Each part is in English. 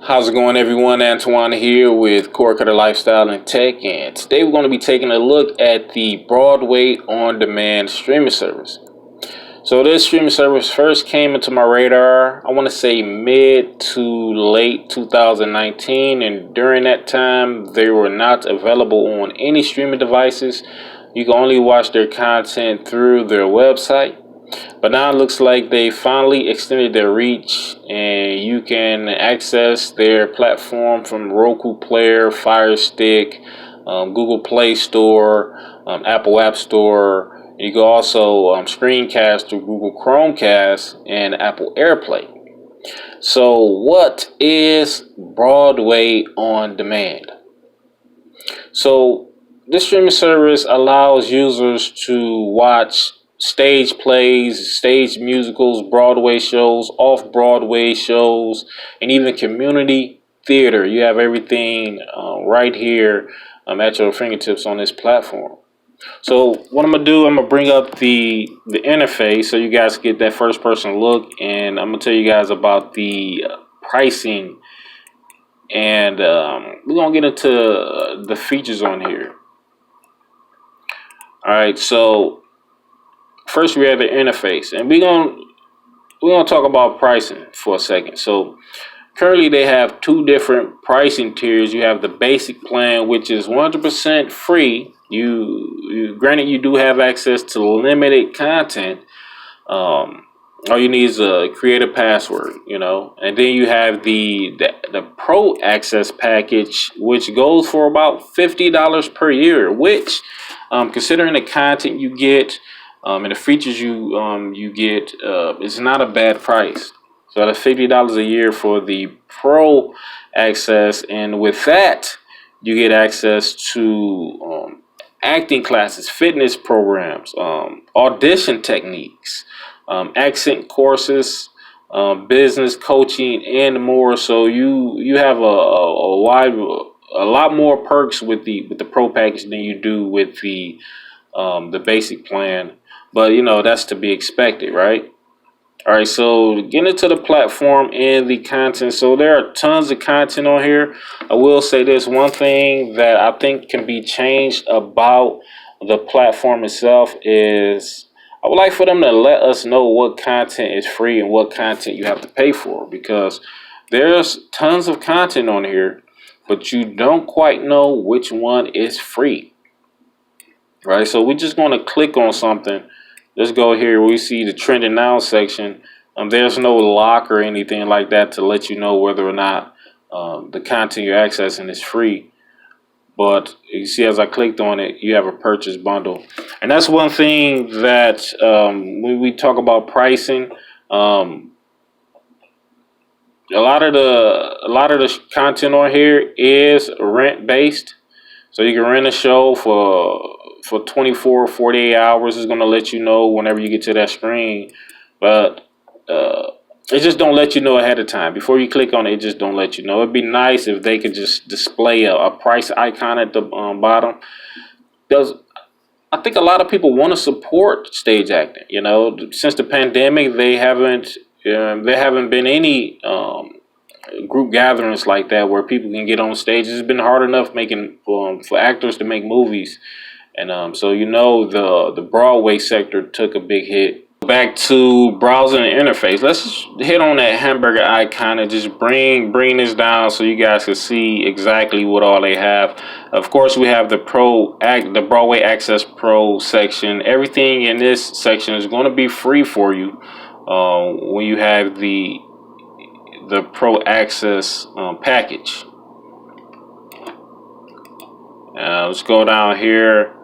How's it going, everyone? Antoine here with Core Cutter Lifestyle and Tech, and today we're going to be taking a look at the Broadway On Demand streaming service. So this streaming service first came into my radar, I want to say mid to late 2019, and during that time they were not available on any streaming devices. You can only watch their content through their website. But now it looks like they finally extended their reach, and you can access their platform from Roku Player, Fire Stick, Google Play Store, Apple App Store. You can also screencast through Google Chromecast and Apple AirPlay. So what is Broadway On Demand? So this streaming service allows users to watch stage plays, stage musicals, Broadway shows, off-Broadway shows, and even community theater. You have everything right here at your fingertips on this platform. So what I'm going to do, I'm going to bring up the interface so you guys get that first-person look, and I'm going to tell you guys about the pricing, and we're going to get into the features on here. All right, so first, we have the interface, and we're gonna talk about pricing for a second. So currently, they have two different pricing tiers. You have the basic plan, which is 100% free. Granted, you do have access to limited content. All you need is create a password, and then you have the Pro Access package, which goes for about $50 per year. Which, considering the content you get, and the features you get, it's not a bad price. So that's $50 a year for the Pro Access, and with that, you get access to acting classes, fitness programs, audition techniques, accent courses, business coaching, and more. So you have a lot more perks with the Pro package than you do with the basic plan. But, that's to be expected, right? All right, so getting into the platform and the content. So there are tons of content on here. I will say this one thing that I think can be changed about the platform itself is I would like for them to let us know what content is free and what content you have to pay for, because there's tons of content on here, but you don't quite know which one is free. Right, so we're just going to click on something. Let's go here. We see the trending now section. There's no lock or anything like that to let you know whether or not the content you're accessing is free. But you see, as I clicked on it, you have a purchase bundle, and that's one thing that when we talk about pricing, a lot of the content on here is rent based. So you can rent a show for 24 or 48 hours. Is going to let you know whenever you get to that screen. But it just don't let you know ahead of time. Before you click on it, it just don't let you know. It'd be nice if they could just display a price icon at the bottom. I think a lot of people want to support stage acting. Since the pandemic, they haven't been any group gatherings like that where people can get on stage. It's been hard enough making for actors to make movies, and so the Broadway sector took a big hit. Back to browsing the interface. Let's just hit on that hamburger icon and just bring this down so you guys can see exactly what all they have. Of course, we have the Broadway Access Pro section. Everything in this section is going to be free for you when you have the Pro Access package. Let's go down here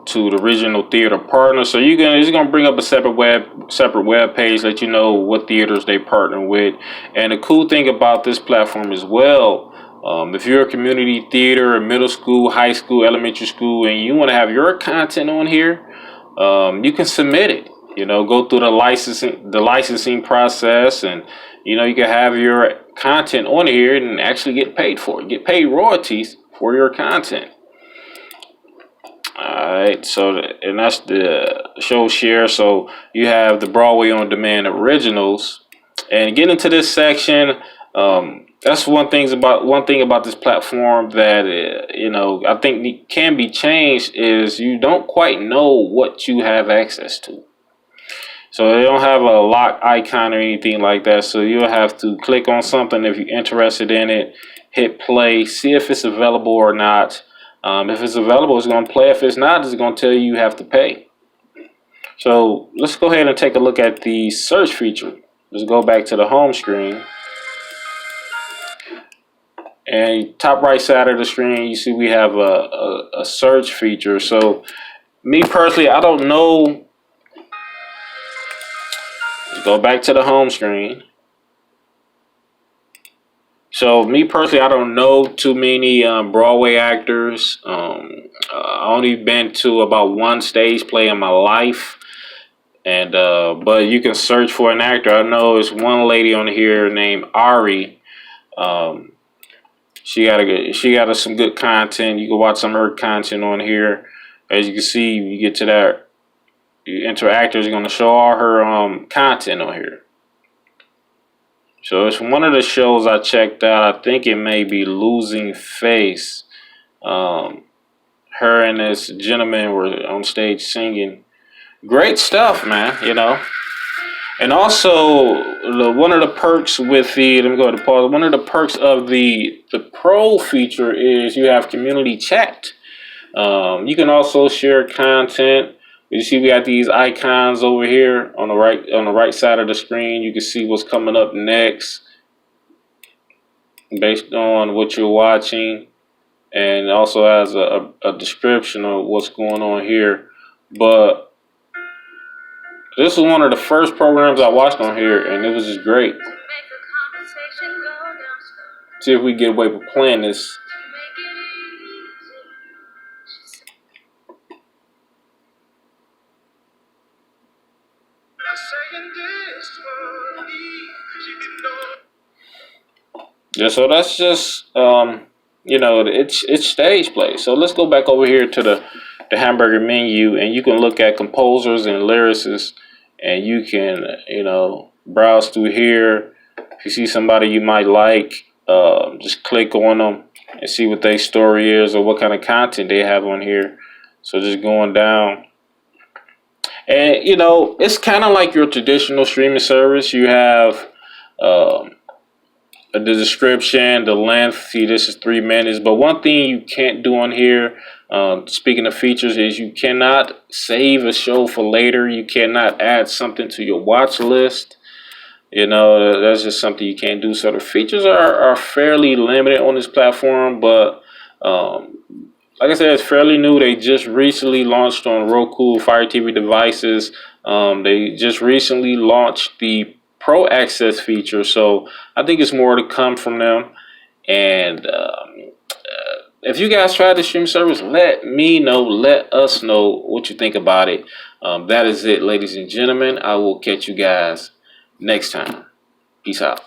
to the original theater partner. So it's gonna bring up a separate web page, let you know what theaters they partner with. And the cool thing about this platform as well, if you're a community theater, middle school, high school, elementary school, and you want to have your content on here, you can submit it. Go through the licensing process, and you can have your content on here and actually get paid for it. Get paid royalties for your content. Alright, and that's the show share. So you have the Broadway On Demand originals. And get into this section, That's one thing about this platform that I think can be changed is you don't quite know what you have access to. So they don't have a lock icon or anything like that. So you'll have to click on something if you're interested in it, hit play, see if it's available or not. If it's available, it's going to play. If it's not, it's going to tell you have to pay. So let's go ahead and take a look at the search feature. Let's go back to the home screen. And top right side of the screen, you see we have a search feature. So me personally, I don't know. Let's go back to the home screen. So me personally, I don't know too many Broadway actors. I only been to about one stage play in my life. And but you can search for an actor. I know it's one lady on here named Ari. She got some good content. You can watch some of her content on here. As you can see, you get to that interactor is going to show all her content on here. So it's one of the shows I checked out. I think it may be Losing Face. Her and this gentleman were on stage singing. Great stuff, man. And also, one of the perks with let me go to pause. One of the perks of the Pro feature is you have community chat. You can also share content. You see, we got these icons over here on the right side of the screen. You can see what's coming up next based on what you're watching, and also has a description of what's going on here. But this is one of the first programs I watched on here, and it was just great. See if we get away with playing this. Yeah, so that's just it's stage play. So let's go back over here to the hamburger menu, and you can look at composers and lyricists, and you can browse through here. If you see somebody you might like, just click on them and see what their story is or what kind of content they have on here. So just going down. And it's kind of like your traditional streaming service. You have the description, the length. See, this is 3 minutes. But one thing you can't do on here, speaking of features, is you cannot save a show for later. You cannot add something to your watch list. That's just something you can't do. So the features are fairly limited on this platform. But like I said, it's fairly new. They just recently launched on Roku, Fire TV devices. They just recently launched the Pro Access feature, so I think it's more to come from them. And if you guys try the stream service, let me know. Let us know what you think about it. That is it, ladies and gentlemen. I will catch you guys next time. Peace out.